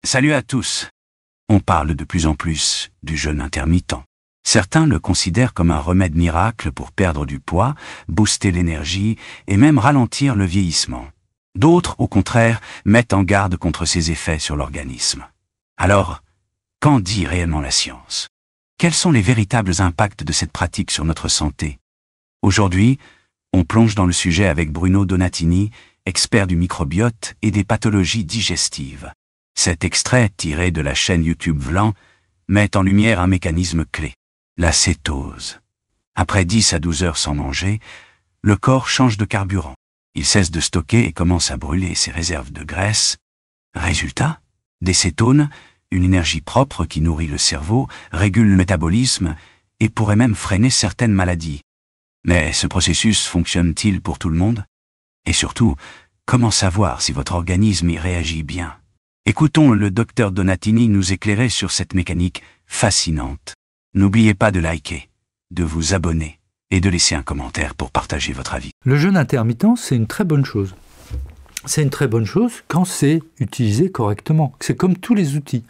Salut à tous. On parle de plus en plus du jeûne intermittent. Certains le considèrent comme un remède miracle pour perdre du poids, booster l'énergie et même ralentir le vieillissement. D'autres, au contraire, mettent en garde contre ses effets sur l'organisme. Alors, qu'en dit réellement la science? Quels sont les véritables impacts de cette pratique sur notre santé? Aujourd'hui, on plonge dans le sujet avec Bruno Donatini, expert du microbiote et des pathologies digestives. Cet extrait, tiré de la chaîne YouTube Vlan, met en lumière un mécanisme clé, la cétose. Après 10 à 12 heures sans manger, le corps change de carburant. Il cesse de stocker et commence à brûler ses réserves de graisse. Résultat, des cétones, une énergie propre qui nourrit le cerveau, régule le métabolisme et pourrait même freiner certaines maladies. Mais ce processus fonctionne-t-il pour tout le monde? Et surtout, comment savoir si votre organisme y réagit bien? Écoutons le docteur Donatini nous éclairer sur cette mécanique fascinante. N'oubliez pas de liker, de vous abonner et de laisser un commentaire pour partager votre avis. Le jeûne intermittent, c'est une très bonne chose. C'est une très bonne chose quand c'est utilisé correctement. C'est comme tous les outils.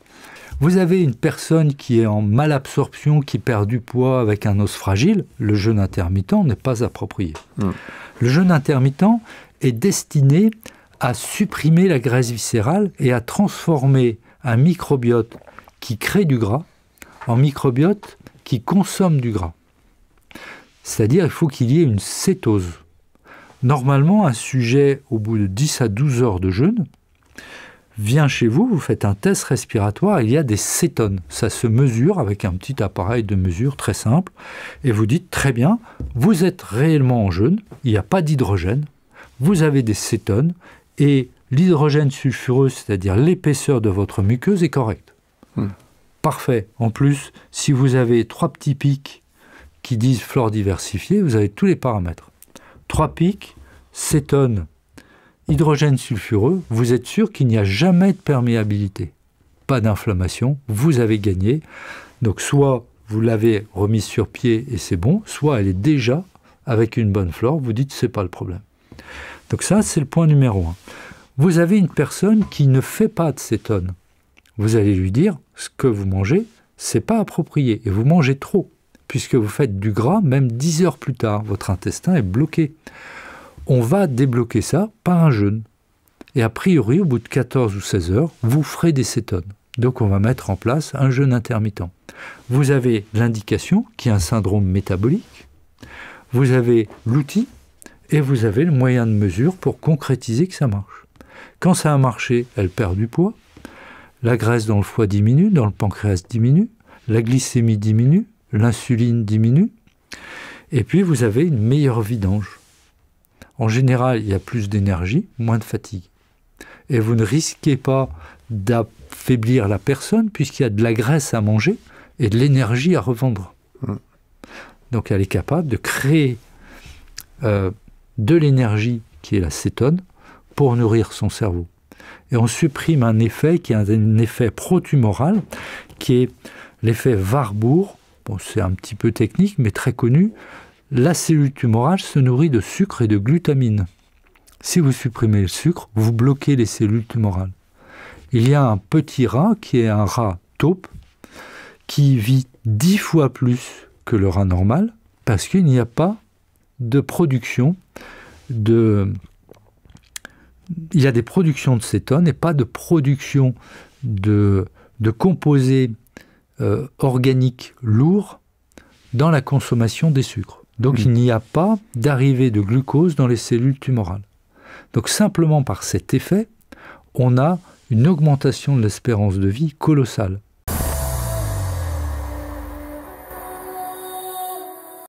Vous avez une personne qui est en malabsorption, qui perd du poids avec un os fragile, le jeûne intermittent n'est pas approprié. Le jeûne intermittent est destiné à supprimer la graisse viscérale et à transformer un microbiote qui crée du gras en microbiote qui consomme du gras. C'est-à-dire qu'il faut qu'il y ait une cétose. Normalement, un sujet, au bout de 10 à 12 heures de jeûne, vient chez vous, vous faites un test respiratoire, il y a des cétones. Ça se mesure avec un petit appareil de mesure très simple, et vous dites, très bien, vous êtes réellement en jeûne, il n'y a pas d'hydrogène, vous avez des cétones, et l'hydrogène sulfureux, c'est-à-dire l'épaisseur de votre muqueuse, est correcte. Parfait. En plus, si vous avez 3 petits pics qui disent flore diversifiée, vous avez tous les paramètres. 3 pics, cétones, hydrogène sulfureux, vous êtes sûr qu'il n'y a jamais de perméabilité. Pas d'inflammation, vous avez gagné. Donc soit vous l'avez remise sur pied et c'est bon, soit elle est déjà avec une bonne flore, vous dites c'est pas le problème. Donc ça, c'est le point numéro 1. Vous avez une personne qui ne fait pas de cétone. Vous allez lui dire, ce que vous mangez, c'est pas approprié, et vous mangez trop, puisque vous faites du gras, même 10 heures plus tard, votre intestin est bloqué. On va débloquer ça par un jeûne. Et a priori, au bout de 14 ou 16 heures, vous ferez des cétones. Donc on va mettre en place un jeûne intermittent. Vous avez l'indication, qui est un syndrome métabolique, vous avez l'outil, et vous avez le moyen de mesure pour concrétiser que ça marche. Quand ça a marché, elle perd du poids, la graisse dans le foie diminue, dans le pancréas diminue, la glycémie diminue, l'insuline diminue, et puis vous avez une meilleure vidange. En général, il y a plus d'énergie, moins de fatigue. Et vous ne risquez pas d'affaiblir la personne puisqu'il y a de la graisse à manger et de l'énergie à revendre. Donc elle est capable de créer de l'énergie qui est la cétone pour nourrir son cerveau. Et on supprime un effet qui est un effet protumoral, qui est l'effet Warburg. Bon, c'est un petit peu technique, mais très connu. La cellule tumorale se nourrit de sucre et de glutamine. Si vous supprimez le sucre, vous bloquez les cellules tumorales. Il y a un petit rat, qui est un rat taupe, qui vit 10 fois plus que le rat normal, parce qu'il n'y a pas de production il y a des productions de cétone et pas de production de composés organiques lourds dans la consommation des sucres. Donc il n'y a pas d'arrivée de glucose dans les cellules tumorales. Donc simplement par cet effet, on a une augmentation de l'espérance de vie colossale.